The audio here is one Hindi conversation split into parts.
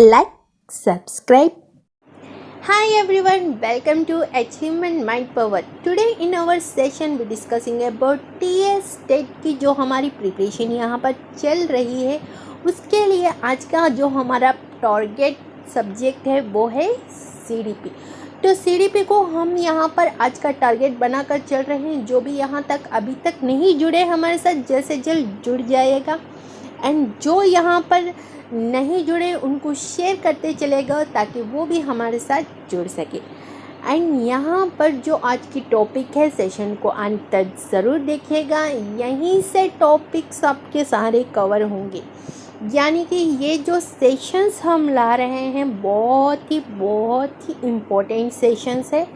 like, subscribe. Hi everyone, welcome to Achievement Mind Power. Today in our session we discussing about TS TET की जो हमारी प्रिपरेशन यहाँ पर चल रही है, उसके लिए आज का जो हमारा टारगेट सब्जेक्ट है वो है CDP। तो CDP को हम यहाँ पर आज का टारगेट बनाकर चल रहे हैं। जो भी यहाँ तक अभी तक नहीं जुड़े हमारे साथ, जैसे जल्द जुड़ जाएगा, एंड जो यहाँ पर नहीं जुड़े उनको शेयर करते चलेगा ताकि वो भी हमारे साथ जुड़ सके। एंड यहाँ पर जो आज की टॉपिक है, सेशन को अंत तक ज़रूर देखिएगा, यहीं से टॉपिक्स आपके सारे कवर होंगे। यानी कि ये जो सेशंस हम ला रहे हैं बहुत ही इम्पोर्टेंट सेशंस है।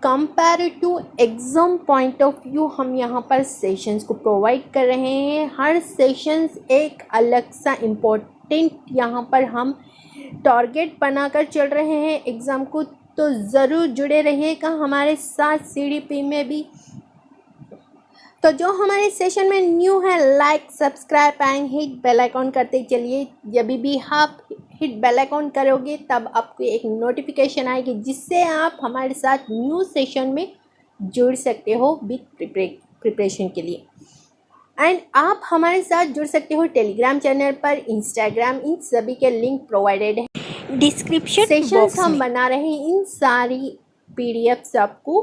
Comparative exam point of view हम यहाँ पर सेशंस को प्रोवाइड कर रहे हैं। हर सेशंस एक अलग सा इम्पोर्टेंट यहाँ पर हम टारगेट बनाकर चल रहे हैं एग्ज़ाम को, तो ज़रूर जुड़े रहिएगा हमारे साथ CDP में भी। तो जो हमारे सेशन में न्यू है, like, subscribe and hit bell icon करते चलिए। जब भी आप हिट बेल आइकॉन करोगे तब आपको एक नोटिफिकेशन आएगी, जिससे आप हमारे साथ न्यू सेशन में जुड़ सकते हो विथ प्रिपरेशन के लिए। एंड आप हमारे साथ जुड़ सकते हो टेलीग्राम चैनल पर, इंस्टाग्राम, इन सभी के लिंक प्रोवाइडेड है डिस्क्रिप्शन। सेशंस हम बना रहे हैं, इन सारी PDFs आपको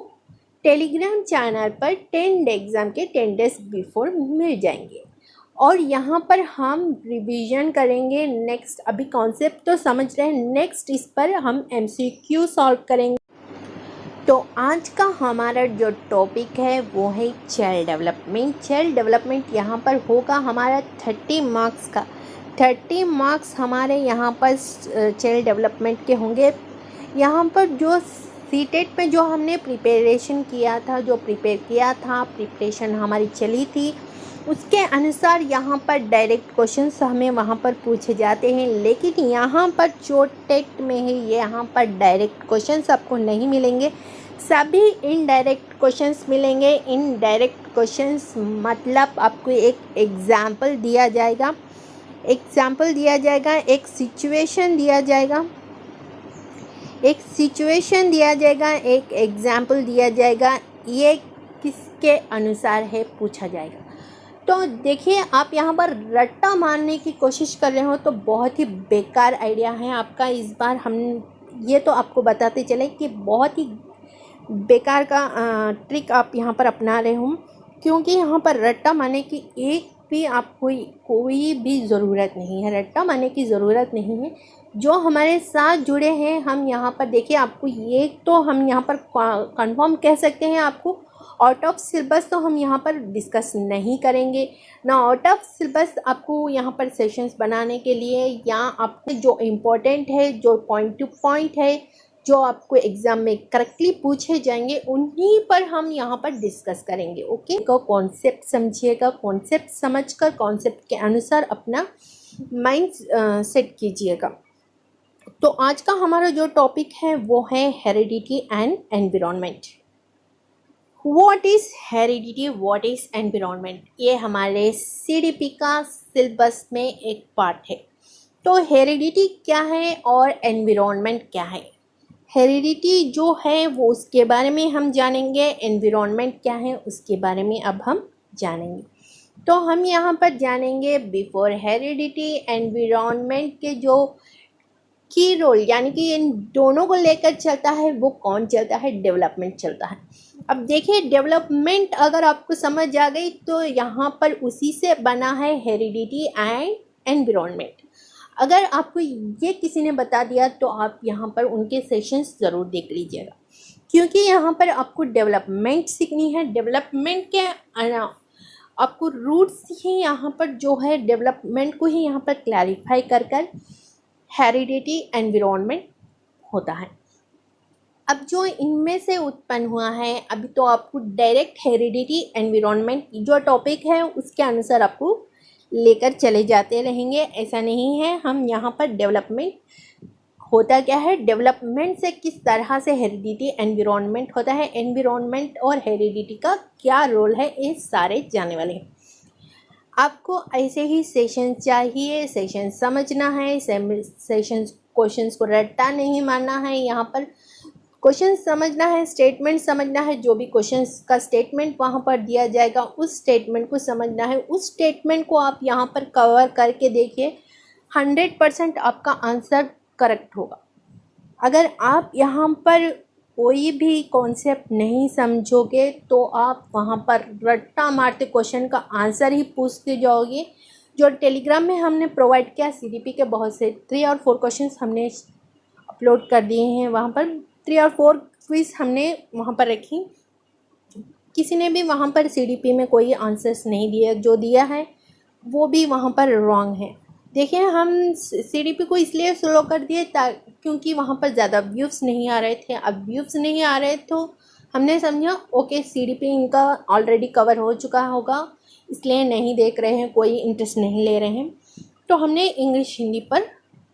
टेलीग्राम चैनल पर 10 एग्ज़ाम के 10 डेज बिफोर मिल जाएंगे। और यहाँ पर हम रिवीजन करेंगे। नेक्स्ट अभी कॉन्सेप्ट तो समझ रहे हैं, नेक्स्ट इस पर हम MCQ सॉल्व करेंगे। तो आज का हमारा जो टॉपिक है वो है चाइल्ड डेवलपमेंट। चाइल्ड डेवलपमेंट यहाँ पर होगा हमारा 30 मार्क्स का। 30 मार्क्स हमारे यहाँ पर चाइल्ड डेवलपमेंट के होंगे। यहाँ पर जो CTET में जो हमने प्रिपरेशन किया था, प्रिपरेशन हमारी चली थी, उसके अनुसार यहाँ पर डायरेक्ट क्वेश्चंस हमें वहाँ पर पूछे जाते हैं। लेकिन यहाँ पर जो टेट में है, यहाँ पर डायरेक्ट क्वेश्चंस आपको नहीं मिलेंगे, सभी इनडायरेक्ट क्वेश्चंस मिलेंगे। इनडायरेक्ट क्वेश्चंस मतलब आपको एक एग्जाम्पल दिया जाएगा, एक सिचुएशन दिया जाएगा, एक एग्जाम्पल दिया जाएगा, ये किसके अनुसार है पूछा जाएगा। तो देखिए, आप यहाँ पर रट्टा मारने की कोशिश कर रहे हो तो बहुत ही बेकार आइडिया है आपका। इस बार हम ये तो आपको बताते चले कि बहुत ही बेकार का ट्रिक आप यहाँ पर अपना रहे हो, क्योंकि यहाँ पर रट्टा मारने की एक भी आपको कोई भी ज़रूरत नहीं है। रट्टा मारने की ज़रूरत नहीं है। जो हमारे साथ जुड़े हैं, हम यहाँ पर देखिए, आपको ये तो हम यहाँ पर कंफर्म कह सकते हैं, आपको आउट ऑफ सिलेबस तो हम यहाँ पर डिस्कस नहीं करेंगे ना। आउट ऑफ सिलेबस आपको यहाँ पर सेशंस बनाने के लिए, या आपको जो इम्पोर्टेंट है, जो पॉइंट टू पॉइंट है, जो आपको एग्ज़ाम में करेक्टली पूछे जाएंगे, उन्हीं पर हम यहाँ पर डिस्कस करेंगे। ओके, को कॉन्सेप्ट समझिएगा, कॉन्सेप्ट समझकर कॉन्सेप्ट के अनुसार अपना माइंड सेट कीजिएगा। तो आज का हमारा जो टॉपिक है वो है heredity and environment. What is heredity, what is environment, ये हमारे CDP का सिलेबस में एक पार्ट है। तो हेरिडिटी क्या है और एनवायरनमेंट क्या है। हेरिडिटी जो है वो उसके बारे में हम जानेंगे, एनवायरनमेंट क्या है उसके बारे में अब हम जानेंगे। तो हम यहाँ पर जानेंगे बिफोर हेरिडिटी एनवायरनमेंट के जो की रोल, यानी कि इन दोनों को लेकर चलता है वो कौन चलता है, डेवलपमेंट चलता है। अब देखिए, डेवलपमेंट अगर आपको समझ आ गई तो यहाँ पर उसी से बना है हेरिडिटी एंड एनवायरनमेंट। अगर आपको ये किसी ने बता दिया तो आप यहाँ पर उनके सेशंस ज़रूर देख लीजिएगा, क्योंकि यहाँ पर आपको डेवलपमेंट सीखनी है। डेवलपमेंट के आपको रूट्स ही यहाँ पर जो है डेवलपमेंट को ही यहाँ पर क्लैरिफाई कर हेरिडिटी एनवायरनमेंट होता है। अब जो इनमें से उत्पन्न हुआ है, अभी तो आपको डायरेक्ट हेरिडिटी एनवायरनमेंट जो टॉपिक है उसके अनुसार आपको लेकर चले जाते रहेंगे, ऐसा नहीं है। हम यहाँ पर डेवलपमेंट होता क्या है, डेवलपमेंट से किस तरह से हेरिडिटी एनवायरनमेंट होता है, एनवायरनमेंट और हेरिडिटी का क्या रोल है, ये सारे जानने वाले हैं। आपको ऐसे ही सेशन चाहिए, सेशन समझना है, सेशन क्वेश्चंस को रट्टा नहीं मारना है। यहाँ पर क्वेश्चन समझना है, स्टेटमेंट समझना है, जो भी क्वेश्चंस का स्टेटमेंट वहाँ पर दिया जाएगा उस स्टेटमेंट को समझना है। उस स्टेटमेंट को आप यहाँ पर कवर करके देखिए, 100% आपका आंसर करेक्ट होगा। अगर आप यहाँ पर कोई भी कॉन्सेप्ट नहीं समझोगे तो आप वहाँ पर रट्टा मारते क्वेश्चन का आंसर ही पूछते जाओगे। जो टेलीग्राम में हमने प्रोवाइड किया सीडीपी के बहुत से 3 और 4 क्वेश्चंस हमने अपलोड कर दिए हैं। वहाँ पर 3 और 4 क्विज हमने वहाँ पर रखी। किसी ने भी वहाँ पर सीडीपी में कोई आंसर्स नहीं दिए, जो दिया है वो भी वहाँ पर रॉन्ग है। देखिए, हम सीडीपी को इसलिए स्लो कर दिए क्योंकि वहाँ पर ज़्यादा व्यूज़ नहीं आ रहे थे। अब व्यूज़ नहीं आ रहे तो हमने समझा ओके सीडीपी इनका ऑलरेडी कवर हो चुका होगा, इसलिए नहीं देख रहे हैं, कोई इंटरेस्ट नहीं ले रहे हैं, तो हमने इंग्लिश हिंदी पर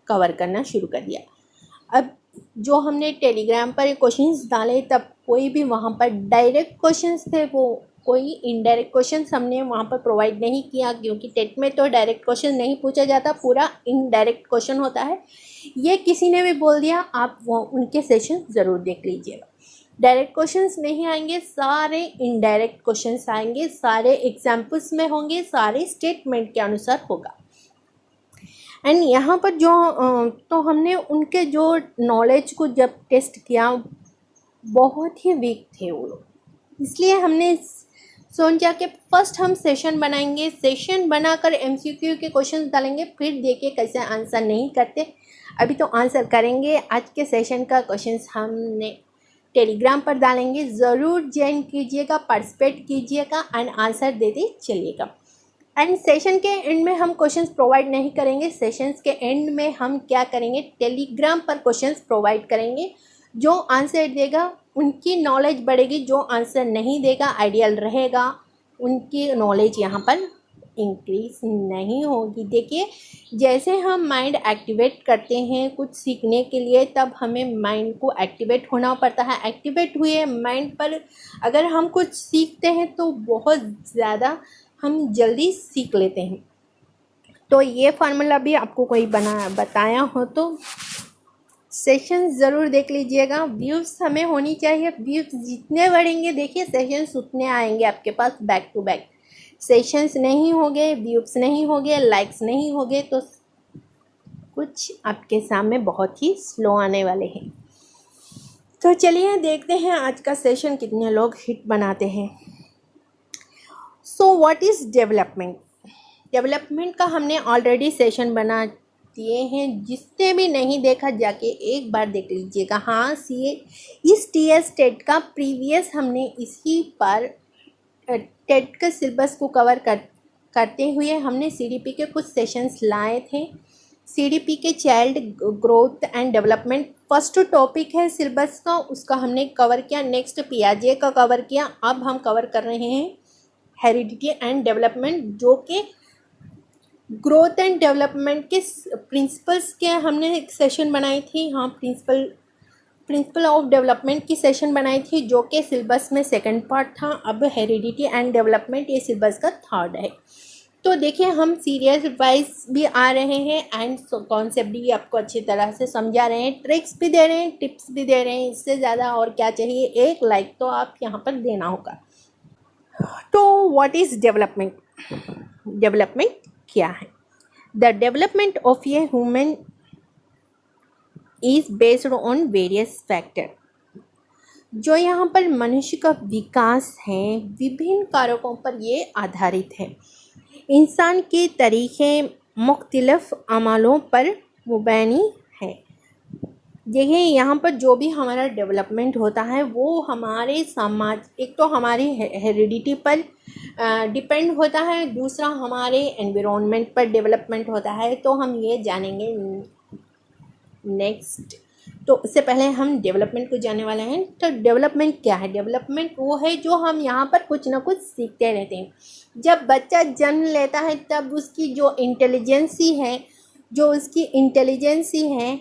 कवर करना शुरू कर दिया। अब जो हमने टेलीग्राम पर क्वेश्चंस डाले तब कोई भी वहाँ पर डायरेक्ट क्वेश्चंस थे, वो कोई इनडायरेक्ट क्वेश्चंस हमने वहाँ पर प्रोवाइड नहीं किया, क्योंकि टेट में तो डायरेक्ट क्वेश्चन नहीं पूछा जाता, पूरा इनडायरेक्ट क्वेश्चन होता है। ये किसी ने भी बोल दिया, आप वो उनके सेशन ज़रूर देख लीजिएगा। डायरेक्ट क्वेश्चंस नहीं आएंगे, सारे इनडायरेक्ट क्वेश्चंस आएंगे, सारे एग्जाम्पल्स में होंगे, सारे स्टेटमेंट के अनुसार होगा। एंड यहाँ पर जो तो हमने उनके जो नॉलेज को जब टेस्ट किया बहुत ही वीक थे वो लोग, इसलिए हमने सोचा कि फर्स्ट हम सेशन बनाएंगे, सेशन बनाकर एमसीक्यू के क्वेश्चंस डालेंगे, फिर देखिए कैसे आंसर नहीं करते। अभी तो आंसर करेंगे। आज के सेशन का क्वेश्चंस हमने टेलीग्राम पर डालेंगे, ज़रूर ज्वाइन कीजिएगा, पार्टिसिपेट कीजिएगा एंड आंसर देते चलिएगा। एंड सेशन के एंड में हम क्वेश्चंस प्रोवाइड नहीं करेंगे। सेशंस के एंड में हम क्या करेंगे, टेलीग्राम पर क्वेश्चंस प्रोवाइड करेंगे। जो आंसर देगा उनकी नॉलेज बढ़ेगी, जो आंसर नहीं देगा आइडियल रहेगा, उनकी नॉलेज यहाँ पर इंक्रीज नहीं होगी। देखिए, जैसे हम माइंड एक्टिवेट करते हैं कुछ सीखने के लिए, तब हमें माइंड को एक्टिवेट होना पड़ता है। एक्टिवेट हुए माइंड पर अगर हम कुछ सीखते हैं तो बहुत ज़्यादा हम जल्दी सीख लेते हैं। तो ये फार्मूला भी आपको कोई बताया हो तो सेशन ज़रूर देख लीजिएगा। व्यूज़ हमें होनी चाहिए, व्यूज़ जितने बढ़ेंगे देखिए सेशंस उतने आएंगे आपके पास बैक टू बैक। सेशंस नहीं हो गए, व्यूज़ नहीं हो गए, लाइक्स नहीं हो गए तो कुछ आपके सामने बहुत ही स्लो आने वाले हैं। तो चलिए देखते हैं आज का सेशन कितने लोग हिट बनाते हैं। So what is development? Development का हमने ऑलरेडी सेशन बना दिए हैं, जिसने भी नहीं देखा जाके एक बार देख लीजिएगा। हाँ, इस टीएस टेट का प्रीवियस हमने इसी पर टेट के सिलेबस को कवर करते हुए हमने सीडीपी के कुछ सेशंस लाए थे। सीडीपी के child growth and development first topic है सिलेबस का, उसका हमने कवर किया। नेक्स्ट पियाजे का कवर किया। अब हम कवर कर रहे हैं हेरिडिटी एंड डेवलपमेंट, जो कि ग्रोथ एंड डेवलपमेंट के प्रिंसिपल्स के हमने एक सेशन बनाई थी। हाँ, प्रिंसिपल ऑफ डेवलपमेंट की सेशन बनाई थी, जो कि सिलेबस में सेकंड पार्ट था। अब हेरिडिटी एंड डेवलपमेंट ये सिलेबस का थर्ड है। तो देखिए, हम सीरियल वाइज भी आ रहे हैं एंड कॉन्सेप्ट भी आपको अच्छी तरह से समझा रहे हैं, ट्रिक्स भी दे रहे हैं, टिप्स भी दे रहे हैं। इससे ज़्यादा और क्या चाहिए? एक लाइक तो आप यहाँ पर देना होगा। तो व्हाट इज़ डेवलपमेंट? डेवलपमेंट क्या है? The development of a human is based on various factor. जो यहाँ पर मनुष्य का विकास है विभिन्न कारकों पर ये आधारित है। इंसान के तरीके मुख्तलिफ अमलों पर मुबनी है। देखिए, यहाँ पर जो भी हमारा डेवलपमेंट होता है वो हमारे समाज, एक तो हमारी हेरिडिटी पर डिपेंड होता है, दूसरा हमारे एनवायरनमेंट पर डेवलपमेंट होता है। तो हम ये जानेंगे नेक्स्ट। तो उससे पहले हम डेवलपमेंट को जानने वाले हैं। तो डेवलपमेंट क्या है? डेवलपमेंट वो है जो हम यहाँ पर कुछ ना कुछ सीखते रहते हैं। जब बच्चा जन्म लेता है तब उसकी जो इंटेलिजेंसी है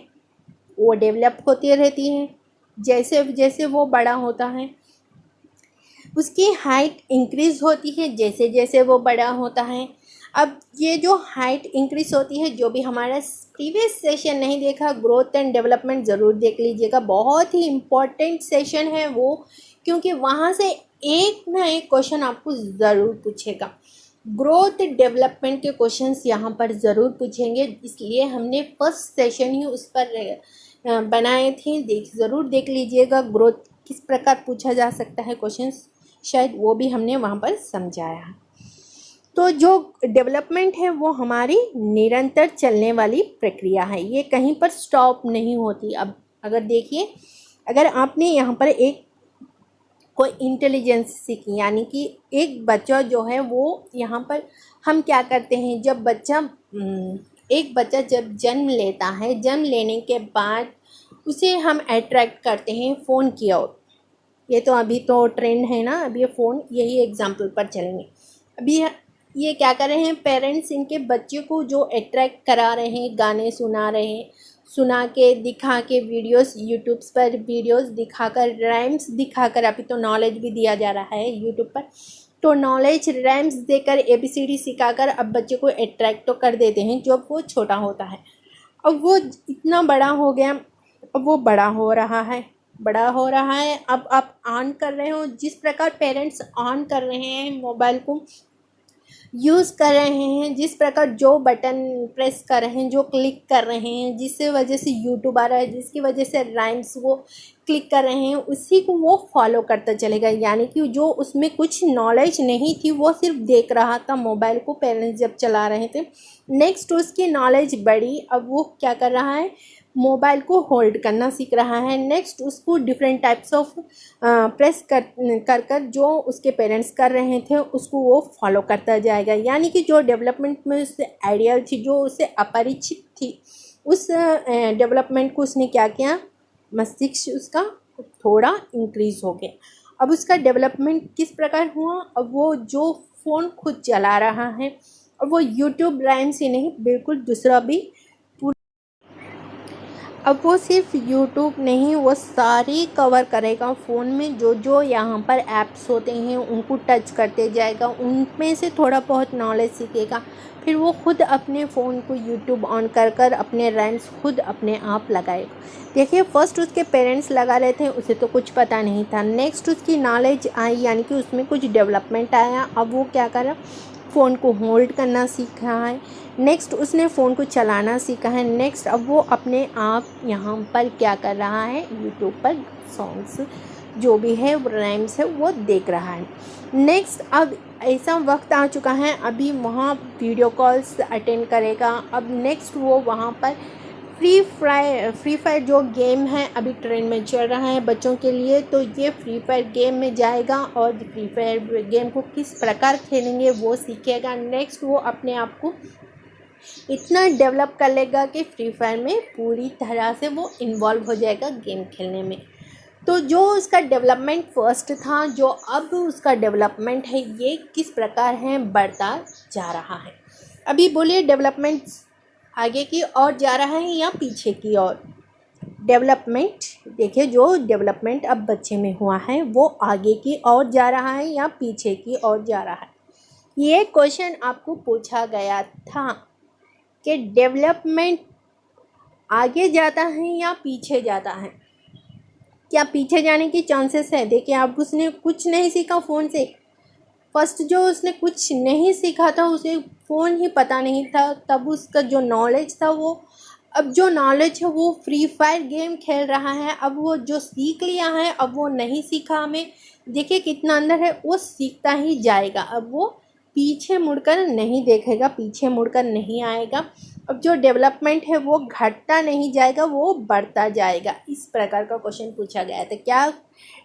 वो डेवलप होती रहती है। जैसे जैसे वो बड़ा होता है उसकी हाइट इंक्रीज़ होती है, जैसे जैसे वो बड़ा होता है। अब ये जो हाइट इंक्रीज होती है, जो भी हमारा प्रीवियस सेशन नहीं देखा, ग्रोथ एंड डेवलपमेंट ज़रूर देख लीजिएगा, बहुत ही इम्पोर्टेंट सेशन है वो, क्योंकि वहाँ से एक ना एक क्वेश्चन आपको ज़रूर पूछेगा। ग्रोथ डेवलपमेंट के क्वेश्चंस यहाँ पर ज़रूर पूछेंगे, इसलिए हमने फर्स्ट सेशन ही उस पर बनाए थे। ज़रूर देख लीजिएगा ग्रोथ किस प्रकार पूछा जा सकता है क्वेश्चंस, शायद वो भी हमने वहाँ पर समझाया। तो जो डेवलपमेंट है वो हमारी निरंतर चलने वाली प्रक्रिया है, ये कहीं पर स्टॉप नहीं होती। अब अगर देखिए, अगर आपने यहाँ पर एक कोई इंटेलिजेंस सीखी, यानी कि एक बच्चा जो है वो यहाँ पर हम क्या करते हैं, जब एक बच्चा जब जन्म लेता है, जन्म लेने के बाद उसे हम अट्रैक्ट करते हैं फ़ोन की ओर। ये तो अभी तो ट्रेंड है ना, अब ये फ़ोन, यही एग्जाम्पल पर चलेंगे। अभी ये क्या कर रहे हैं, पेरेंट्स इनके बच्चे को जो अट्रैक्ट करा रहे हैं, गाने सुना रहे हैं, सुना के दिखा के वीडियोस, यूट्यूब्स पर वीडियोस दिखाकर, राइम्स दिखाकर, अभी तो नॉलेज भी दिया जा रहा है यूट्यूब पर, तो नॉलेज राइम्स देकर ABCD सिखाकर अब बच्चे को अट्रैक्ट तो कर देते हैं जब वो छोटा होता है। अब वो इतना बड़ा हो गया, अब वो बड़ा हो रहा है, अब आप ऑन कर रहे हो, जिस प्रकार पेरेंट्स ऑन कर रहे हैं मोबाइल को, यूज़ कर रहे हैं, जिस प्रकार जो बटन प्रेस कर रहे हैं, जो क्लिक कर रहे हैं, जिससे वजह से यूट्यूब आ रहा है, जिसकी वजह से राइम्स वो क्लिक कर रहे हैं, उसी को वो फॉलो करता चलेगा। यानी कि जो उसमें कुछ नॉलेज नहीं थी, वो सिर्फ देख रहा था मोबाइल को, पेरेंट्स जब चला रहे थे। नेक्स्ट उसकी नॉलेज बढ़ी, अब वो क्या कर रहा है, मोबाइल को होल्ड करना सीख रहा है। नेक्स्ट उसको डिफरेंट टाइप्स ऑफ प्रेस कर जो उसके पेरेंट्स कर रहे थे उसको वो फॉलो करता जाएगा। यानी कि जो डेवलपमेंट में उससे आइडियल थी, जो उसे अपरिचित थी, उस डेवलपमेंट को उसने क्या किया, मस्तिष्क उसका थोड़ा इंक्रीज हो गया। अब उसका डेवलपमेंट किस प्रकार हुआ, अब वो जो फ़ोन खुद चला रहा है, अब वो यूट्यूब राइम्स ही नहीं, बिल्कुल दूसरा भी, अब वो सिर्फ यूट्यूब नहीं, वो सारी कवर करेगा फ़ोन में, जो जो यहाँ पर ऐप्स होते हैं उनको टच करते जाएगा, उनमें से थोड़ा बहुत नॉलेज सीखेगा। फिर वो खुद अपने फ़ोन को यूट्यूब ऑन कर अपने राइम्स खुद अपने आप लगाएगा। देखिए, फर्स्ट उसके पेरेंट्स लगा रहे थे, उसे तो कुछ पता नहीं था। नेक्स्ट उसकी नॉलेज आई, यानी कि उसमें कुछ डेवलपमेंट आया, अब वो क्या कर रहा, फ़ोन को होल्ड करना सीख रहा है। नेक्स्ट उसने फ़ोन को चलाना सीखा है। नेक्स्ट अब वो अपने आप यहाँ पर क्या कर रहा है, यूट्यूब पर सॉन्ग्स जो भी है, राइम्स है, वो देख रहा है। नेक्स्ट अब ऐसा वक्त आ चुका है, अभी वहाँ वीडियो कॉल्स अटेंड करेगा। अब नेक्स्ट वो वहाँ पर फ्री फायर जो गेम है अभी ट्रेंड में चल रहा है बच्चों के लिए, तो ये फ्री फायर गेम में जाएगा और फ्री फायर गेम को किस प्रकार खेलेंगे वो सीखेगा। नेक्स्ट वो अपने आप को इतना डेवलप कर लेगा कि फ्री फायर में पूरी तरह से वो इन्वॉल्व हो जाएगा गेम खेलने में। तो जो उसका डेवलपमेंट फर्स्ट था, जो अब उसका डेवलपमेंट है, ये किस प्रकार है, बढ़ता जा रहा है। अभी बोलिए, डेवलपमेंट आगे की ओर जा रहा है या पीछे की ओर? डेवलपमेंट, देखिए, जो डेवलपमेंट अब बच्चे में हुआ है वो आगे की ओर जा रहा है या पीछे की ओर जा रहा है। ये क्वेश्चन आपको पूछा गया था कि डेवलपमेंट आगे जाता है या पीछे जाता है। क्या पीछे जाने की चांसेस है? देखिए, अब उसने कुछ नहीं सीखा फ़ोन से, फर्स्ट जो उसने कुछ नहीं सीखा था, उसे फ़ोन ही पता नहीं था, तब उसका जो नॉलेज था वो, अब जो नॉलेज है वो फ्री फायर गेम खेल रहा है। अब वो जो सीख लिया है, अब वो नहीं सीखा हमें, देखिए कितना अंदर है, वो सीखता ही जाएगा। अब वो पीछे मुड़कर नहीं देखेगा, पीछे मुड़कर नहीं आएगा। अब जो डेवलपमेंट है वो घटता नहीं जाएगा, वो बढ़ता जाएगा। इस प्रकार का क्वेश्चन पूछा गया था। क्या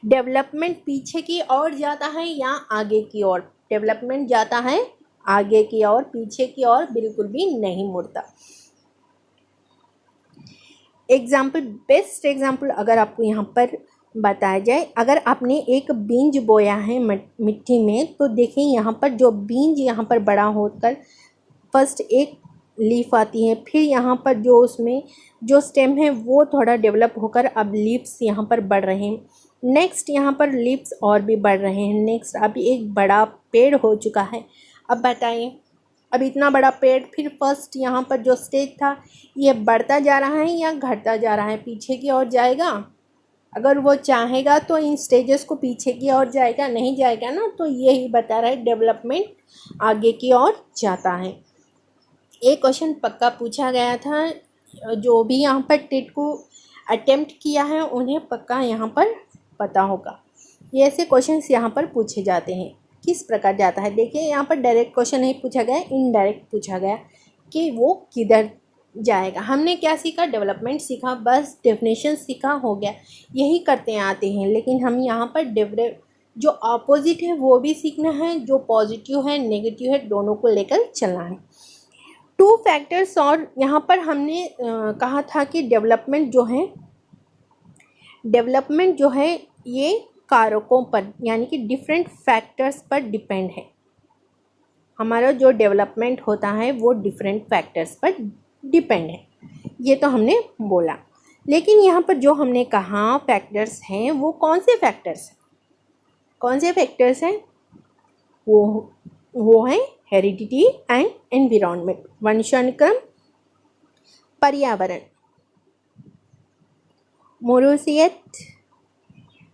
डेवलपमेंट पीछे की ओर जाता है या आगे की ओर? डेवलपमेंट जाता है आगे की ओर, पीछे की ओर बिल्कुल भी नहीं मुड़ता। एग्जाम्पल, बेस्ट एग्जाम्पल अगर आपको यहाँ पर बताया जाए, अगर आपने एक बीज बोया है मिट्टी में, तो देखिए यहाँ पर जो बीज यहाँ पर बड़ा होकर फर्स्ट एक लीफ आती है, फिर यहाँ पर जो उसमें जो स्टेम है वो थोड़ा डेवलप होकर अब लीव्स यहाँ पर बढ़ रहे हैं। नेक्स्ट यहाँ पर लीव्स और भी बढ़ रहे हैं। नेक्स्ट अभी एक बड़ा पेड़ हो चुका है। अब बताइए, अब इतना बड़ा पेड़, फिर फर्स्ट यहाँ पर जो स्टेज था ये बढ़ता जा रहा है या घटता जा रहा है, पीछे की ओर जाएगा? अगर वो चाहेगा तो इन स्टेजेस को पीछे की ओर जाएगा, नहीं जाएगा ना। तो यही बता रहा है डेवलपमेंट आगे की ओर जाता है। एक क्वेश्चन पक्का पूछा गया था, जो भी यहाँ पर टेट को अटेम्प्ट किया है उन्हें पक्का यहाँ पर पता होगा। ये ऐसे क्वेश्चंस यहाँ पर पूछे जाते हैं। किस प्रकार जाता है, देखिए यहाँ पर डायरेक्ट क्वेश्चन नहीं पूछा गया, इनडायरेक्ट पूछा गया कि वो किधर जाएगा। हमने क्या सीखा, डेवलपमेंट सीखा, बस डेफिनेशन सीखा, हो गया, यही करते आते हैं। लेकिन हम यहाँ पर जो अपोजिट है वो भी सीखना है, जो पॉजिटिव है नेगेटिव है दोनों को लेकर चलना है। 2 फैक्टर्स, और यहाँ पर हमने कहा था कि डेवलपमेंट जो है ये कारकों पर यानी कि डिफरेंट फैक्टर्स पर डिपेंड है। हमारा जो डेवलपमेंट होता है वो डिफरेंट फैक्टर्स पर डिपेंड है, ये तो हमने बोला। लेकिन यहाँ पर जो हमने कहा फैक्टर्स हैं वो कौन से फैक्टर्स हैं? वो हैं हेरिडिटी एंड एनवायरनमेंट, वंशानुक्रम, पर्यावरण, मौरूसियत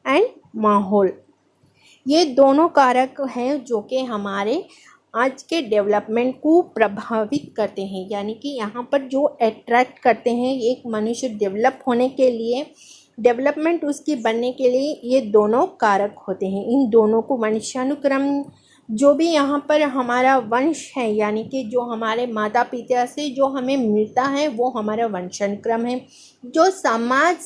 एंड माहौल। ये दोनों कारक हैं जो कि हमारे आज के डेवलपमेंट को प्रभावित करते हैं, यानी कि यहाँ पर जो अट्रैक्ट करते हैं एक मनुष्य डेवलप होने के लिए, डेवलपमेंट उसकी बनने के लिए, ये दोनों कारक होते हैं। इन दोनों को वंशानुक्रम, जो भी यहाँ पर हमारा वंश है यानी कि जो हमारे माता पिता से जो हमें मिलता है वो हमारा वंशानुक्रम है। जो समाज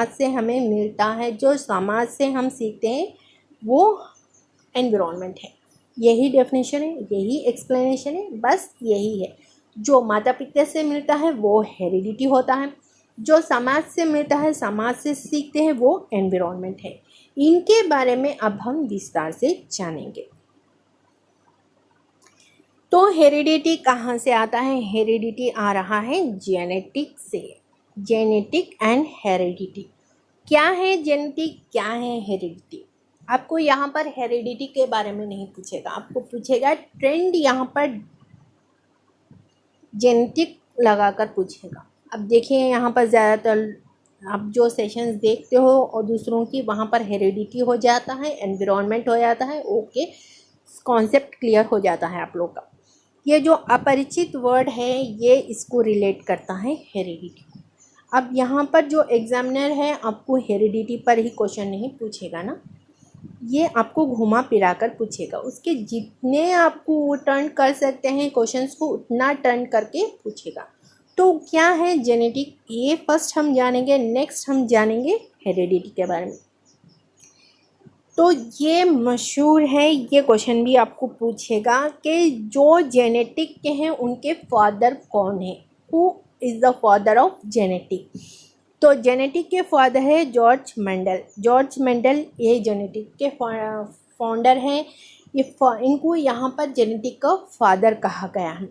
से हमें मिलता है, जो समाज से हम सीखते हैं वो एनवायरनमेंट है। यही डेफिनेशन है, यही एक्सप्लेनेशन है, बस यही है। जो माता पिता से मिलता है वो हेरिडिटी होता है, जो समाज से मिलता है, समाज से सीखते हैं, वो एनवायरनमेंट है। इनके बारे में अब हम विस्तार से जानेंगे। तो हेरिडिटी कहाँ से आता है? हेरिडिटी आ रहा है जेनेटिक से। जेनेटिक एंड हेरिडिटी क्या है? जेनेटिक क्या है हेरिडिटी? आपको यहाँ पर हेरिडिटी के बारे में नहीं पूछेगा, आपको पूछेगा ट्रेंड, यहाँ पर जेनेटिक लगाकर पूछेगा। अब देखिए यहाँ पर ज़्यादातर आप जो सेशंस देखते हो और दूसरों की, वहाँ पर हेरिडिटी हो जाता है, एनवायरनमेंट हो जाता है, ओके, कॉन्सेप्ट क्लियर हो जाता है आप लोग का। ये जो अपरिचित वर्ड है ये इसको रिलेट करता है हेरिडिटी। अब यहाँ पर जो एग्जामिनर है आपको हेरिडिटी पर ही क्वेश्चन नहीं पूछेगा ना, ये आपको घुमा फिरा कर पूछेगा। उसके जितने आपको टर्न कर सकते हैं क्वेश्चंस को उतना टर्न करके पूछेगा। तो क्या है जेनेटिक, ये फर्स्ट हम जानेंगे, नेक्स्ट हम जानेंगे हेरिडिटी के बारे में। तो ये मशहूर है, ये क्वेश्चन भी आपको पूछेगा कि जो जेनेटिक के हैं उनके फादर कौन है, who is the father of genetic. तो जेनेटिक के फादर है जॉर्ज मेंडल। जॉर्ज मेंडल ये जेनेटिक के फाउंडर हैं। इनको यहाँ पर जेनेटिक का फादर कहा गया है।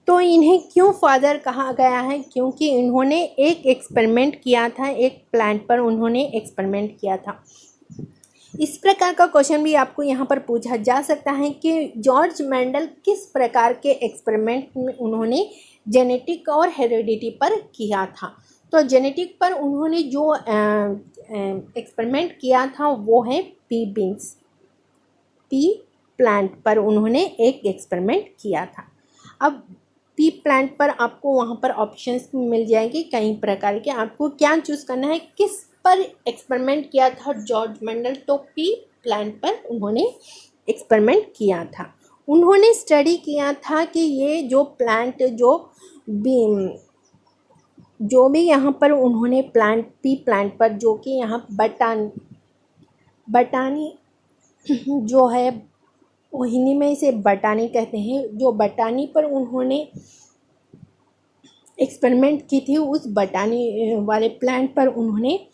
तो इन्हें क्यों फादर कहा गया है? क्योंकि इन्होंने एक एक्सपेरिमेंट किया था, एक प्लांट पर उन्होंने एक्सपेरिमेंट किया था। इस प्रकार का क्वेश्चन भी आपको यहाँ पर पूछा जा सकता है कि जॉर्ज मेंडल किस प्रकार के एक्सपेरिमेंट में उन्होंने जेनेटिक और हेरिडिटी पर किया था। तो जेनेटिक पर उन्होंने जो एक्सपेरिमेंट किया था वो है पी बीन्स, पी प्लांट पर उन्होंने एक एक्सपेरिमेंट किया था। अब पी प्लांट पर आपको वहाँ पर ऑप्शंस मिल जाएंगे कई प्रकार के, आपको क्या चूज़ करना है, किस पर एक्सपेरिमेंट किया था जॉर्ज मेंडल। तो पी प्लांट पर उन्होंने एक्सपेरिमेंट किया था। उन्होंने स्टडी किया था कि ये जो प्लांट जो भी यहाँ पर उन्होंने पी प्लांट पर, जो कि यहाँ बटानी जो है वो हिंदी में इसे बटानी कहते हैं, जो बटानी पर उन्होंने एक्सपेरिमेंट की थी, उस बटानी वाले प्लांट पर उन्होंने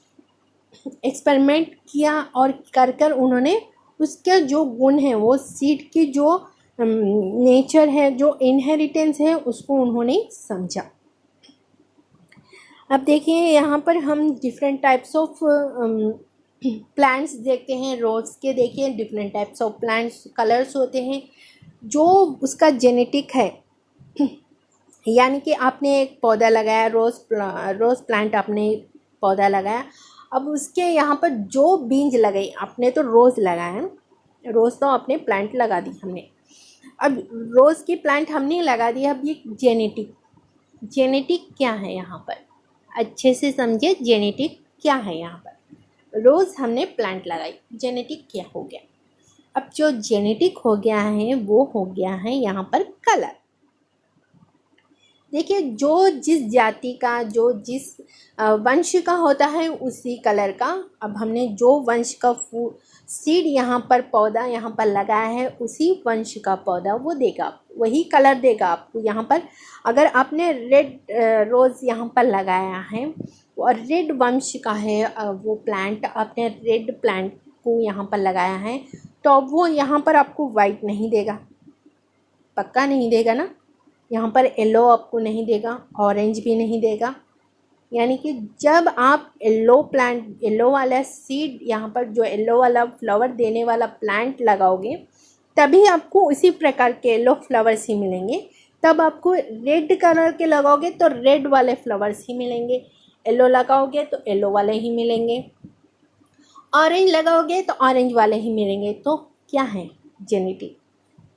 एक्सपेरिमेंट किया और कर उन्होंने उसके जो गुण हैं, वो सीड की जो नेचर है, जो इनहेरिटेंस है, उसको उन्होंने समझा। अब देखिए यहाँ पर हम डिफरेंट टाइप्स ऑफ प्लांट्स देखते हैं। रोज़ के देखिए different types of plants, colours होते हैं, जो उसका जेनेटिक है, यानी कि आपने एक पौधा लगाया, रोज़ प्लांट आपने पौधा लगाया, अब उसके यहाँ पर जो बीज लगाई, आपने तो रोज़ लगाया ना, रोज़ तो आपने प्लांट लगा दी हमने, अब रोज़ की प्लांट हमने लगा दी। अब ये जेनेटिक क्या है यहाँ पर, अच्छे से समझे जेनेटिक क्या है यहाँ पर। रोज़ हमने प्लांट लगाई, जेनेटिक क्या हो गया। अब जो जेनेटिक हो गया है वो हो गया है यहाँ पर कलर। देखिए, जो जिस जाति का, जो जिस वंश का होता है उसी कलर का, अब हमने जो वंश का सीड यहाँ पर, पौधा यहाँ पर लगाया है, उसी वंश का पौधा वो देगा, वही कलर देगा आपको। यहाँ पर अगर आपने रेड रोज़ यहाँ पर लगाया है और रेड वंश का है वो प्लांट, आपने रेड प्लांट को यहाँ पर लगाया है, तो वो यहाँ पर आपको वाइट नहीं देगा, पक्का नहीं देगा ना। यहाँ पर येलो आपको नहीं देगा, ऑरेंज भी नहीं देगा। यानी कि जब आप येलो वाला सीड यहाँ पर, जो येलो वाला फ्लावर देने वाला प्लांट लगाओगे, तभी आपको उसी प्रकार के येलो फ्लावर्स ही मिलेंगे। तब आपको रेड कलर के लगाओगे तो रेड वाले फ्लावर्स ही मिलेंगे, येलो लगाओगे तो येलो वाले ही मिलेंगे, ऑरेंज लगाओगे तो ऑरेंज वाले ही मिलेंगे। तो क्या है जेनेटिक,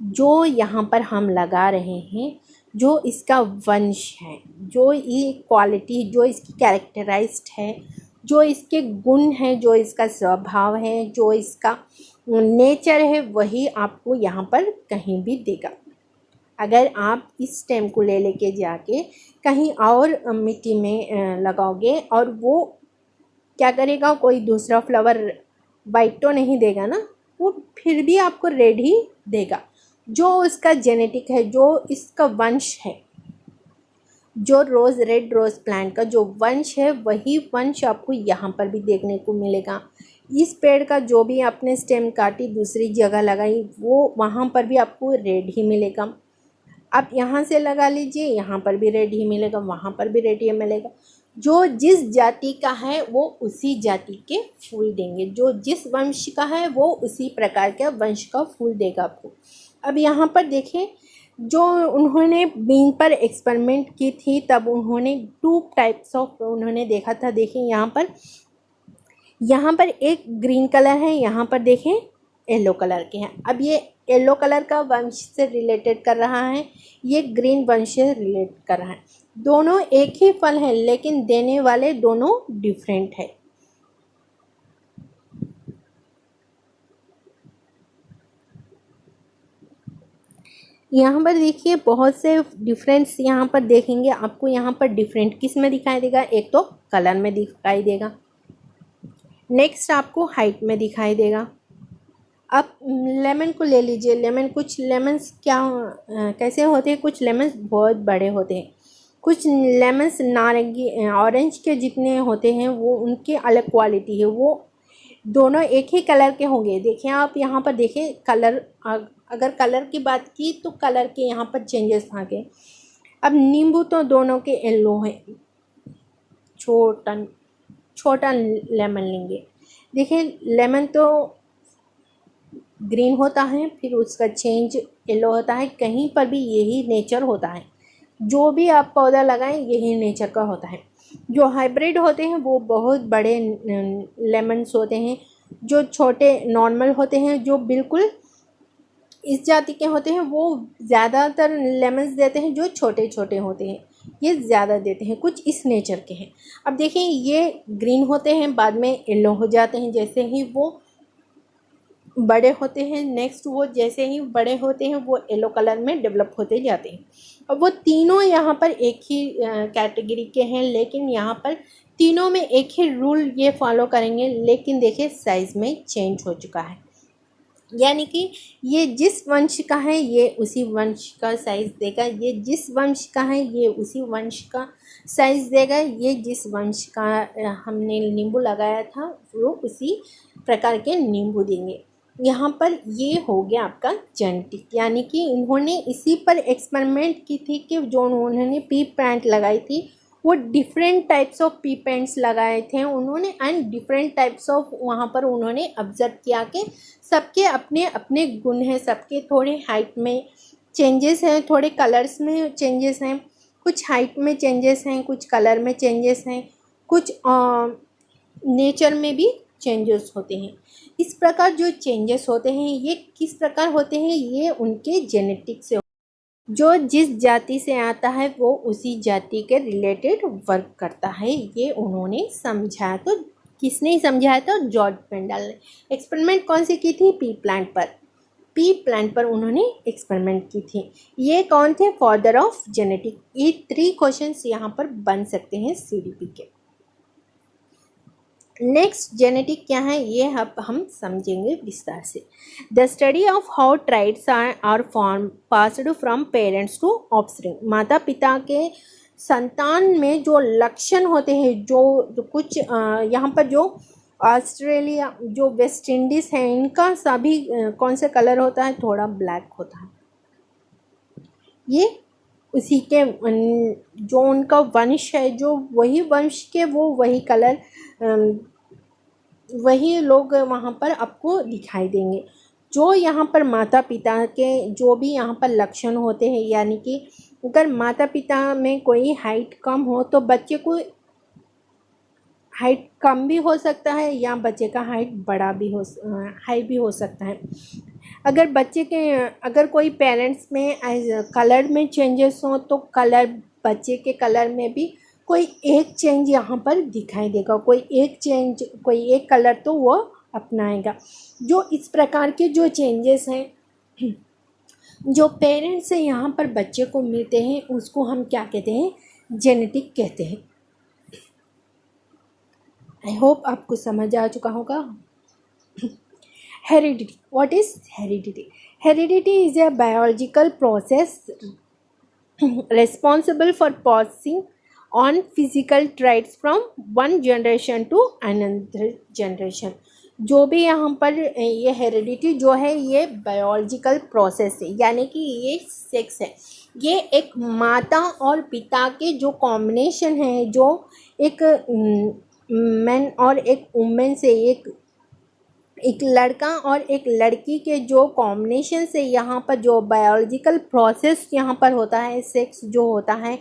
जो यहाँ पर हम लगा रहे हैं, जो इसका वंश है, जो ये क्वालिटी, जो इसकी कैरेक्टराइज्ड है, जो इसके गुण हैं, जो इसका स्वभाव है, जो इसका नेचर है, वही आपको यहाँ पर कहीं भी देगा। अगर आप इस स्टेम को लेके जाके कहीं और मिट्टी में लगाओगे और वो क्या करेगा, कोई दूसरा फ्लावर वाइट तो नहीं देगा ना, वो फिर भी आपको रेड ही देगा। जो उसका जेनेटिक है, जो इसका वंश है, जो रेड रोज़ प्लांट का जो वंश है, वही वंश आपको यहाँ पर भी देखने को मिलेगा। इस पेड़ का जो भी आपने स्टेम काटी, दूसरी जगह लगाई, वो वहाँ पर भी आपको रेड ही मिलेगा। आप यहाँ से लगा लीजिए, यहाँ पर भी रेड ही मिलेगा, वहाँ पर भी रेड ही मिलेगा। जो जिस जाति का है वो उसी जाति के फूल देंगे, जो जिस वंश का है वो उसी प्रकार के वंश का फूल देगा आपको। अब यहाँ पर देखें, जो उन्होंने बीन पर एक्सपेरिमेंट की थी, तब उन्होंने 2 टाइप्स ऑफ उन्होंने देखा था। देखें यहाँ पर एक ग्रीन कलर है, यहाँ पर देखें येलो कलर के हैं। अब ये येलो कलर का वंश से रिलेटेड कर रहा है, ये ग्रीन वंश से रिलेट कर रहा है। दोनों एक ही फल है, लेकिन देने वाले दोनों डिफरेंट है। यहाँ पर देखिए बहुत से डिफरेंस यहाँ पर देखेंगे आपको। यहाँ पर डिफरेंट किस में दिखाई देगा, एक तो कलर में दिखाई देगा, नेक्स्ट आपको हाइट में दिखाई देगा। अब लेमन को ले लीजिए। कुछ लेमन्स कैसे होते हैं, कुछ लेमन्स बहुत बड़े होते हैं, कुछ लेमन्स नारंगी ऑरेंज के जितने होते हैं, वो उनकी अलग क्वालिटी है, वो दोनों एक ही कलर के होंगे। देखिए आप यहाँ पर देखें कलर, अगर कलर की बात की तो कलर के यहाँ पर चेंजेस आ गए। अब नींबू तो दोनों के येलो हैं, छोटा लेमन लेंगे। देखिए लेमन तो ग्रीन होता है, फिर उसका चेंज येलो होता है, कहीं पर भी यही नेचर होता है। जो भी आप पौधा लगाएं यही नेचर का होता है। जो हाइब्रिड होते हैं वो बहुत बड़े लेमन्स होते हैं, जो छोटे नॉर्मल होते हैं, जो बिल्कुल इस जाति के होते हैं, वो ज़्यादातर लेमन्स देते हैं। जो छोटे छोटे होते हैं ये ज़्यादा देते हैं, कुछ इस नेचर के हैं। अब देखिए ये ग्रीन होते हैं, बाद में येलो हो जाते हैं जैसे ही वो बड़े होते हैं। नेक्स्ट वो जैसे ही बड़े होते हैं वो येलो कलर में डेवलप होते जाते हैं। अब वो तीनों यहाँ पर एक ही कैटेगरी के हैं, लेकिन यहाँ पर तीनों में एक ही रूल ये फॉलो करेंगे, लेकिन देखिए साइज़ में चेंज हो चुका है। यानी कि ये जिस वंश का है ये उसी वंश का साइज़ देगा, ये जिस वंश का है ये उसी वंश का साइज़ देगा, ये जिस वंश का हमने नींबू लगाया था वो उसी प्रकार के नींबू देंगे। यहाँ पर ये हो गया आपका जेनेटिक, यानी कि उन्होंने इसी पर एक्सपेरिमेंट की थी कि जो उन्होंने पी प्लांट लगाई थी वो different types of P paints लगाए थे उन्होंने, एंड डिफरेंट टाइप्स ऑफ वहाँ पर उन्होंने ऑब्जर्व किया कि सबके अपने अपने गुण हैं, सबके थोड़े हाइट में चेंजेस हैं, थोड़े कलर्स में चेंजेस हैं, कुछ हाइट में चेंजेस हैं, कुछ कलर में चेंजेस हैं, कुछ नेचर में भी चेंजेस होते हैं। इस प्रकार जो चेंजेस होते हैं ये किस प्रकार होते हैं, ये उनके जेनेटिक से, जो जिस जाति से आता है वो उसी जाति के रिलेटेड वर्क करता है, ये उन्होंने समझाया। तो किसने समझाया था? जॉर्ज पेंडल ने। एक्सपेरिमेंट कौन सी की थी? पी प्लांट पर। पी प्लांट पर उन्होंने एक्सपेरिमेंट की थी। ये कौन थे? Father of genetic. ये 3 क्वेश्चंस यहाँ पर बन सकते हैं सीडीपी के। नेक्स्ट जेनेटिक क्या है ये अब हम समझेंगे विस्तार से। The study of how traits are form passed from parents to offspring. माता पिता के संतान में जो लक्षण होते हैं, जो कुछ यहाँ पर जो ऑस्ट्रेलिया, जो वेस्ट इंडीज़ है, इनका सभी कौन से कलर होता है? थोड़ा ब्लैक होता है। ये उसी के जो उनका वंश है, जो वही वंश के वो वही कलर, वही लोग वहाँ पर आपको दिखाई देंगे। जो यहाँ पर माता पिता के जो भी यहाँ पर लक्षण होते हैं, यानी कि अगर माता पिता में कोई हाइट कम हो तो बच्चे को हाइट कम भी हो सकता है, या बच्चे का हाइट बड़ा भी हाई भी हो सकता है। अगर कोई पेरेंट्स में कलर में चेंजेस हो तो बच्चे के कलर में भी कोई एक चेंज यहाँ पर दिखाई देगा, कोई एक कलर तो वो अपनाएगा। जो इस प्रकार के जो चेंजेस हैं जो पेरेंट्स से यहाँ पर बच्चे को मिलते हैं उसको हम क्या कहते हैं? जेनेटिक कहते हैं। आई होप आपको समझ आ चुका होगा। Heredity. What is heredity? Heredity is a biological process responsible for passing on physical traits from one generation to another generation। जो भी यहाँ पर ये हेरिडिटी जो है ये बायोलॉजिकल प्रोसेस है, यानी कि ये सेक्स है। ये एक माता और पिता के जो कॉम्बिनेशन है, जो एक मैन और एक वुमेन से, एक लड़का और एक लड़की के जो कॉम्बिनेशन से यहाँ पर जो बायोलॉजिकल प्रोसेस यहाँ पर होता है, सेक्स जो होता है,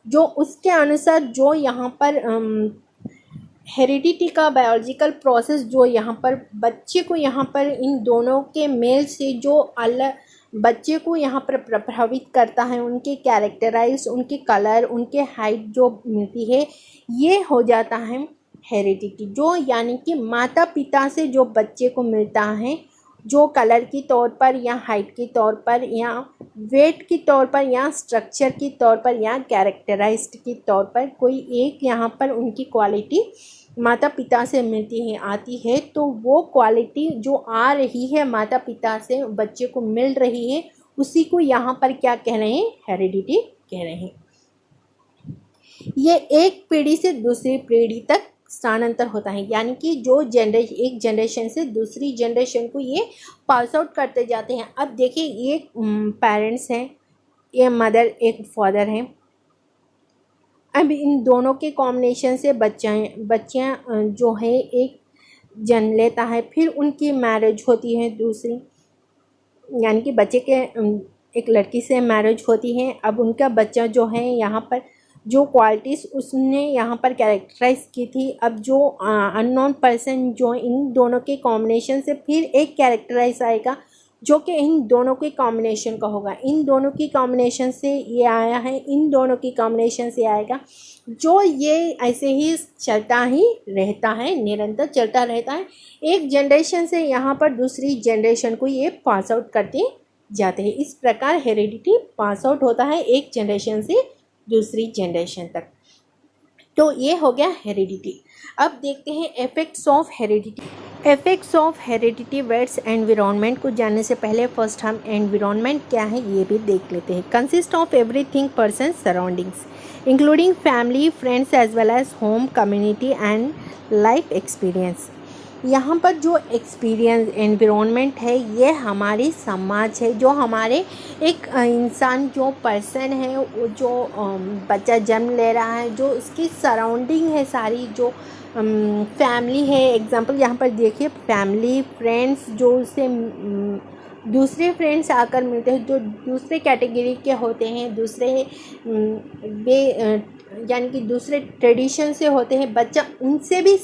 जो उसके अनुसार जो यहाँ पर हेरिडिटी का बायोलॉजिकल प्रोसेस जो यहाँ पर बच्चे को यहाँ पर इन दोनों के मेल से जो अलग बच्चे को यहाँ पर प्रभावित करता है, उनके कैरेक्टराइज, उनके कलर, उनके हाइट जो मिलती है, ये हो जाता है हेरिडिटी। जो यानी कि माता पिता से जो बच्चे को मिलता है, जो कलर की तौर पर या हाइट के तौर पर या वेट के तौर पर या स्ट्रक्चर के तौर पर या कैरेक्टराइज्ड के तौर पर कोई एक यहाँ पर उनकी क्वालिटी माता पिता से मिलती है, आती है, तो वो क्वालिटी जो आ रही है माता पिता से बच्चे को मिल रही है, उसी को यहाँ पर क्या कह रहे हैं? हेरिडिटी कह रहे हैं। ये एक पीढ़ी से दूसरी पीढ़ी तक स्थानांतर होता है, यानी कि जो एक जनरेशन से दूसरी जनरेशन को ये पास आउट करते जाते हैं। अब देखिए, ये पेरेंट्स हैं, ये मदर एक फादर हैं। अब इन दोनों के कॉम्बिनेशन से बच्चियाँ जो है एक जन्म लेता है, फिर उनकी मैरिज होती है दूसरी, यानी कि बच्चे के एक लड़की से मैरिज होती है। अब उनका बच्चा जो है यहाँ पर जो क्वालिटीज़ उसने यहाँ पर कैरेक्टराइज की थी, अब जो अननोन पर्सन जो इन दोनों के कॉम्बिनेशन से फिर एक कैरेक्टराइज आएगा जो कि इन दोनों के कॉम्बिनेशन का होगा। इन दोनों की कॉम्बिनेशन से ये आया है, इन दोनों की कॉम्बिनेशन से आएगा, जो ये ऐसे ही चलता ही रहता है, निरंतर चलता रहता है। एक जनरेशन से यहाँ पर दूसरी जनरेशन को ये पास आउट करते जाते हैं। इस प्रकार हेरिडिटी पास आउट होता है एक जनरेशन से दूसरी जनरेशन तक। तो ये हो गया हेरिडिटी। अब देखते हैं effects of heredity. Effects of heredity words environment को जानने से पहले फर्स्ट हम एनवायरनमेंट क्या है ये भी देख लेते हैं। Consist of everything person surroundings including family, friends as well as home, community and life experience. यहाँ पर जो एक्सपीरियंस एनवायरनमेंट है ये हमारी समाज है, जो हमारे एक इंसान जो पर्सन है, वो जो बच्चा जन्म ले रहा है, जो उसकी सराउंडिंग है सारी, जो फैमिली है। एग्जांपल यहाँ पर देखिए, फैमिली, फ्रेंड्स, जो उसे दूसरे फ्रेंड्स आकर मिलते हैं जो दूसरे कैटेगरी के होते हैं, दूसरे यानी कि दूसरे ट्रेडिशन से होते हैं, बच्चा उनसे भी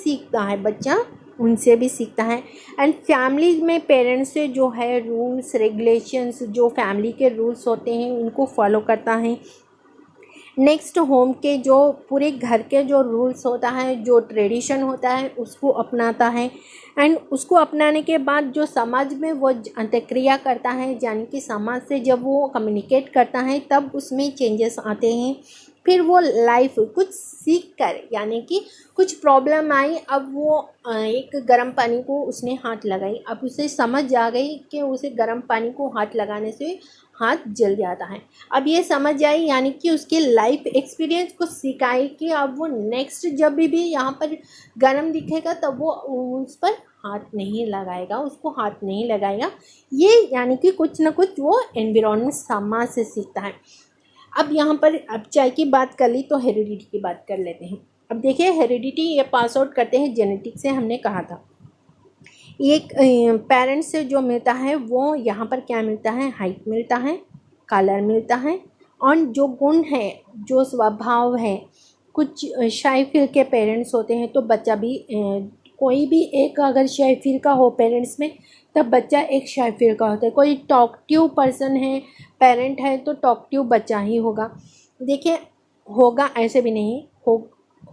सीखता है। एंड फैमिली में पेरेंट्स से जो है रूल्स रेगुलेशंस, जो फैमिली के रूल्स होते हैं उनको फॉलो करता है। नेक्स्ट होम के जो पूरे घर के जो रूल्स होता है, जो ट्रेडिशन होता है, उसको अपनाता है। एंड उसको अपनाने के बाद जो समाज में वो अंतःक्रिया करता है, यानी कि समाज से जब वो कम्युनिकेट करता है तब उसमें चेंजेस आते हैं। फिर वो लाइफ कुछ सीख कर, यानी कि कुछ प्रॉब्लम आई, अब वो एक गर्म पानी को उसने हाथ लगाई, अब उसे समझ आ गई कि उसे गर्म पानी को हाथ लगाने से हाथ जल जाता है। अब ये समझ आई, यानी कि उसके लाइफ एक्सपीरियंस को सिखाई कि अब वो नेक्स्ट जब भी यहाँ पर गर्म दिखेगा तब वो उस पर हाथ नहीं लगाएगा, उसको हाथ नहीं लगाएगा। ये यानी कि कुछ ना कुछ वो एनवायरनमेंट समाज से सीखता है। अब यहाँ पर अब चाय की बात कर ली तो हेरिडिटी की बात कर लेते हैं। अब देखिए, हेरिडिटी ये पास आउट करते हैं जेनेटिक्स से, हमने कहा था। एक पेरेंट्स से जो मिलता है वो यहाँ पर क्या मिलता है, हाइट मिलता है, कलर मिलता है, और जो गुण है, जो स्वभाव है। कुछ शाय फिर के पेरेंट्स होते हैं तो बच्चा भी कोई भी एक अगर शाय फिर का हो पेरेंट्स में, तब बच्चा एक शाय फिर का होता है। कोई टॉकटिव पर्सन है, पेरेंट है, तो टॉकटिव बच्चा ही होगा। देखिए, होगा ऐसे भी नहीं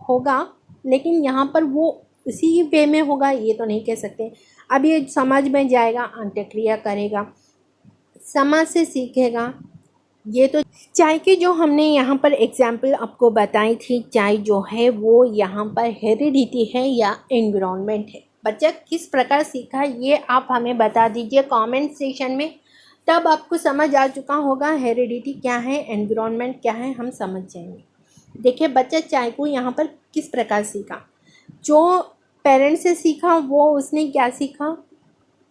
होगा, लेकिन यहाँ पर वो उसी वे में होगा ये तो नहीं कह सकते। अब ये समाज में जाएगा, अंत्यक्रिया करेगा, समाज से सीखेगा। ये तो चाय की जो हमने यहाँ पर एग्जाम्पल आपको बताई थी, चाय जो है वो यहाँ पर हेरिडिटी है या एनवायरनमेंट है। बच्चा किस प्रकार सीखा ये आप हमें बता दीजिए कमेंट सेक्शन में, तब आपको समझ आ चुका होगा हेरिडिटी क्या है, एनवायरनमेंट क्या है, हम समझ जाएंगे। देखिए, बच्चा चाय को यहाँ पर किस प्रकार सीखा। जो पेरेंट्स से सीखा वो उसने क्या सीखा,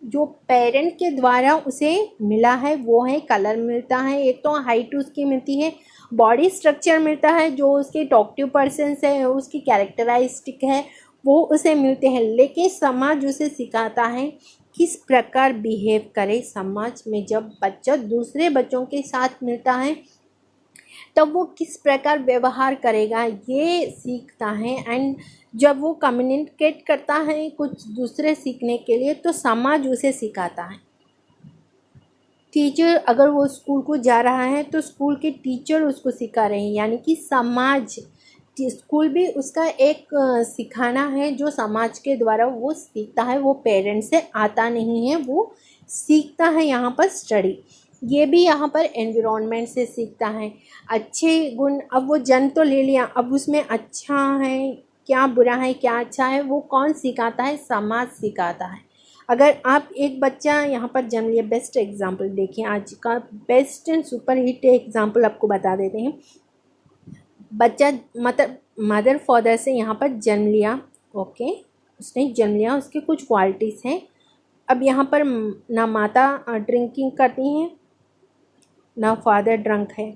जो पेरेंट के द्वारा उसे मिला है वो है कलर मिलता है, एक तो हाइट उसकी मिलती है, बॉडी स्ट्रक्चर मिलता है, जो उसके टॉकटिव पर्सन है उसकी कैरेक्टरिस्टिक है वो उसे मिलते हैं। लेकिन समाज उसे सिखाता है किस प्रकार बिहेव करे समाज में। जब बच्चा दूसरे बच्चों के साथ मिलता है तब वो किस प्रकार व्यवहार करेगा ये सीखता है। एंड जब वो कम्युनिकेट करता है कुछ दूसरे सीखने के लिए तो समाज उसे सिखाता है। टीचर अगर वो स्कूल को जा रहा है तो स्कूल के टीचर उसको सिखा रहे हैं, यानी कि समाज, स्कूल भी उसका एक सिखाना है जो समाज के द्वारा वो सीखता है, वो पेरेंट्स से आता नहीं है, वो सीखता है यहाँ पर स्टडी। ये भी यहाँ पर एनवायरनमेंट से सीखता है। अच्छे गुण, अब वो जन्म तो ले लिया, अब उसमें अच्छा है क्या बुरा है क्या अच्छा है वो कौन सिखाता है, समाज सिखाता है। अगर आप एक बच्चा यहाँ पर जन्म लिया, बेस्ट एग्जांपल देखिए, आज का best and super hit example आपको बता देते हैं। बच्चा मतलब मदर फादर से यहाँ पर जन्म लिया, ओके, उसने जन्म लिया, उसके कुछ क्वालिटीज़ हैं। अब यहाँ पर ना माता ड्रिंकिंग करती हैं ना फादर ड्रंक है,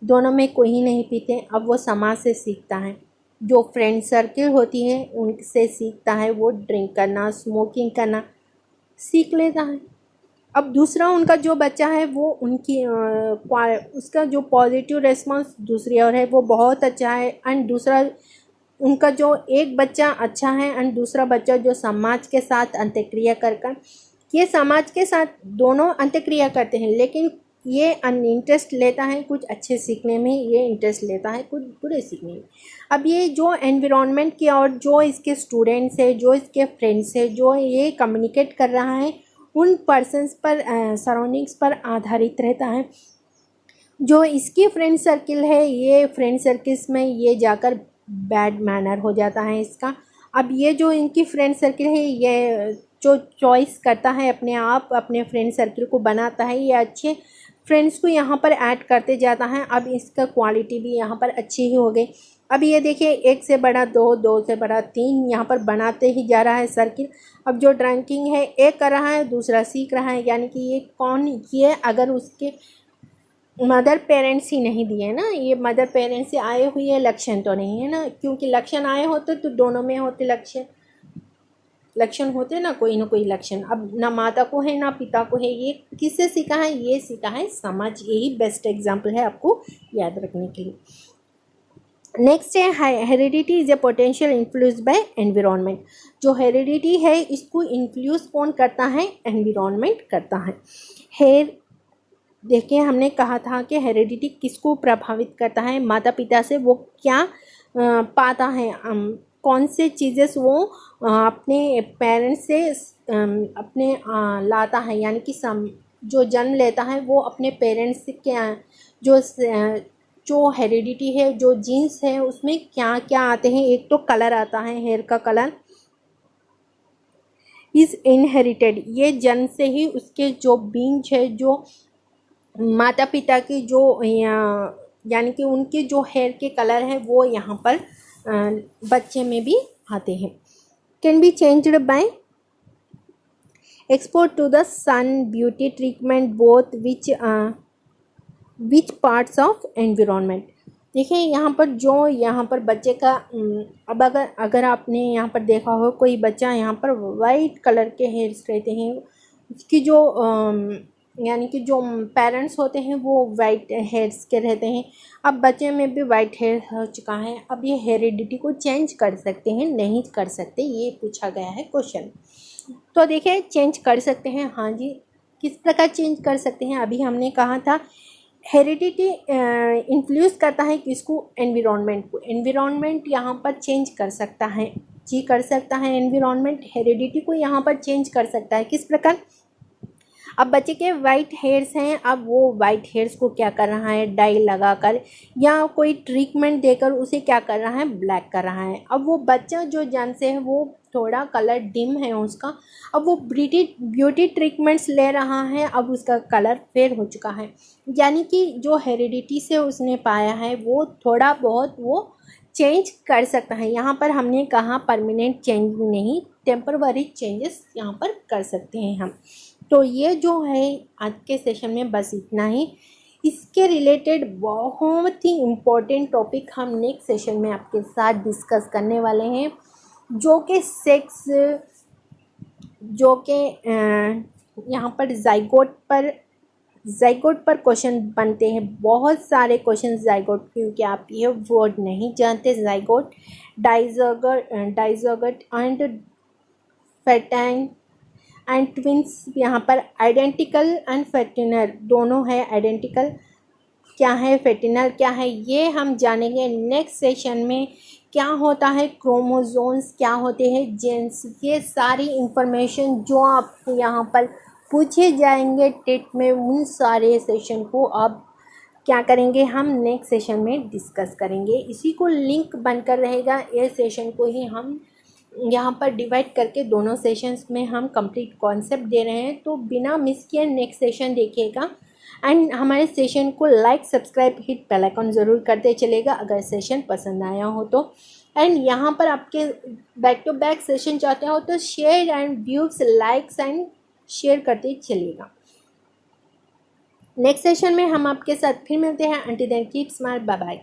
दोनों में कोई नहीं पीते। अब वो समाज से सीखता है, जो फ्रेंड सर्किल होती है उनसे सीखता है, वो ड्रिंक करना स्मोकिंग करना सीख लेता है। अब दूसरा उनका जो बच्चा है वो उनकी उसका जो पॉजिटिव रेस्पॉन्स दूसरी ओर है वो बहुत अच्छा है। एंड दूसरा उनका जो एक बच्चा अच्छा है एंड दूसरा बच्चा जो समाज के साथ अंत्यक्रिया कर ये समाज के साथ दोनों अंत्यक्रिया करते हैं, लेकिन ये इंटरेस्ट लेता है कुछ अच्छे सीखने में, ये इंटरेस्ट लेता है कुछ बुरे सीखने में। अब ये जो एनवायरनमेंट की और जो इसके स्टूडेंट्स है, जो इसके फ्रेंड्स है, जो ये कम्युनिकेट कर रहा है उन पर्सन्स पर, सराउंडिंग्स पर आधारित रहता है। जो इसकी फ्रेंड सर्किल है, ये फ्रेंड सर्किल्स में ये जाकर बैड मैनर हो जाता है इसका। अब ये जो इनकी फ्रेंड सर्किल है, ये जो चॉइस करता है अपने आप अपने फ्रेंड सर्किल को बनाता है, ये अच्छे फ्रेंड्स को यहाँ पर ऐड करते जाता है। अब इसका क्वालिटी भी यहाँ पर अच्छी ही हो गई। अब ये देखिए, एक से बड़ा दो, दो से बड़ा तीन, यहाँ पर बनाते ही जा रहा है सर्किल। अब जो ड्रंकिंग है एक कर रहा है, दूसरा सीख रहा है, यानी कि ये कौन, ये अगर उसके मदर पेरेंट्स ही नहीं दिए ना, ये मदर पेरेंट्स से आए हुए लक्षण तो नहीं है ना, क्योंकि लक्षण आए होते तो दोनों में होते लक्षण होते ना कोई लक्षण। अब ना माता को है ना पिता को है, ये किससे सीखा है, ये सीखा है समाज। यही बेस्ट एग्जाम्पल है आपको याद रखने के लिए। नेक्स्ट है heredity is a potential influence by environment. जो हेरिडिटी है इसको इन्फ्लुएंस कौन करता है, एनवायरनमेंट करता है। देखिए हमने कहा था कि हेरिडिटी किसको प्रभावित करता है, माता पिता से वो क्या पाता है, कौन से चीज़ें वो अपने पेरेंट्स से अपने लाता है, यानी कि जो जन्म लेता है वो अपने पेरेंट्स से क्या, जो हेरिडिटी है, जो जीन्स है उसमें क्या क्या आते हैं। एक तो कलर आता है, हेयर का कलर इज़ इनहेरिटेड, ये जन्म से ही उसके जो बीज है, जो माता पिता की जो यानी कि उनके जो हेयर के कलर हैं वो यहाँ पर बच्चे में भी आते हैं। Can be changed by export to the sun, beauty treatment, both which parts of environment. देखिए यहाँ पर बच्चे का अब अगर आपने यहाँ पर देखा हो कोई बच्चा यहाँ पर वाइट कलर के हेयर्स रहते हैं, उसकी जो यानी कि जो पेरेंट्स होते हैं वो वाइट हेयर्स के रहते हैं। अब बच्चे में भी वाइट हेयर हो चुका है, अब ये हेरिडिटी को चेंज कर सकते हैं, नहीं कर सकते, ये पूछा गया है क्वेश्चन। तो देखिए चेंज कर सकते हैं, हाँ जी। किस प्रकार चेंज कर सकते हैं, अभी हमने कहा था हेरिडिटी इन्फ्लुएंस करता है किसको, एनवायरनमेंट को। एनवायरनमेंट यहाँ पर चेंज कर सकता है जी, कर सकता है एनवायरनमेंट हेरिडिटी को यहाँ पर चेंज कर सकता है। किस प्रकार, अब बच्चे के वाइट हेयर्स हैं, अब वो वाइट हेयर्स को क्या कर रहा है, डाई लगाकर या कोई ट्रीटमेंट देकर उसे क्या कर रहा है, ब्लैक कर रहा है। अब वो बच्चा जो जन्म से है वो थोड़ा कलर डिम है उसका, अब वो ब्यूटी ट्रीटमेंट्स ले रहा है, अब उसका कलर फेयर हो चुका है। यानी कि जो हेरिडिटी से उसने पाया है वो थोड़ा बहुत वो चेंज कर सकता है। यहाँ पर हमने कहा परमानेंट चेंज नहीं, टेम्पररी चेंजेस यहाँ पर कर सकते हैं हम। तो ये जो है आज के सेशन में बस इतना ही। इसके रिलेटेड बहुत ही इम्पोर्टेंट टॉपिक हम नेक्स्ट सेशन में आपके साथ डिस्कस करने वाले हैं, जो कि सेक्स, जो कि यहाँ पर जाइगोट पर क्वेश्चन बनते हैं, बहुत सारे क्वेश्चन जाइगोट, क्योंकि आप ये वर्ड नहीं जानते। जाइगोट, डाइजोगट एंड फेटाइन एंड ट्विंस, यहाँ पर आइडेंटिकल एंड फेटिनल दोनों है। आइडेंटिकल क्या है, फेटिनल क्या है, ये हम जानेंगे नेक्स्ट सेशन में। क्या होता है क्रोमोसोम्स, क्या होते हैं जीन्स, ये सारी इंफॉर्मेशन जो आपको यहाँ पर पूछे जाएंगे टेट में, उन सारे सेशन को अब क्या करेंगे, हम नेक्स्ट सेशन में डिस्कस करेंगे। इसी को लिंक बनकर रहेगा, ये सेशन को ही हम यहाँ पर डिवाइड करके दोनों सेशंस में हम कंप्लीट कॉन्सेप्ट दे रहे हैं। तो बिना मिस किए नेक्स्ट सेशन देखिएगा एंड हमारे सेशन को like, subscribe, hit bell icon ज़रूर करते चलेगा अगर सेशन पसंद आया हो तो। एंड यहाँ पर आपके बैक टू बैक सेशन चाहते हो तो share and views, likes and share करते चलिएगा। नेक्स्ट सेशन में हम आपके साथ फिर मिलते हैं। Until then keep smile, bye bye.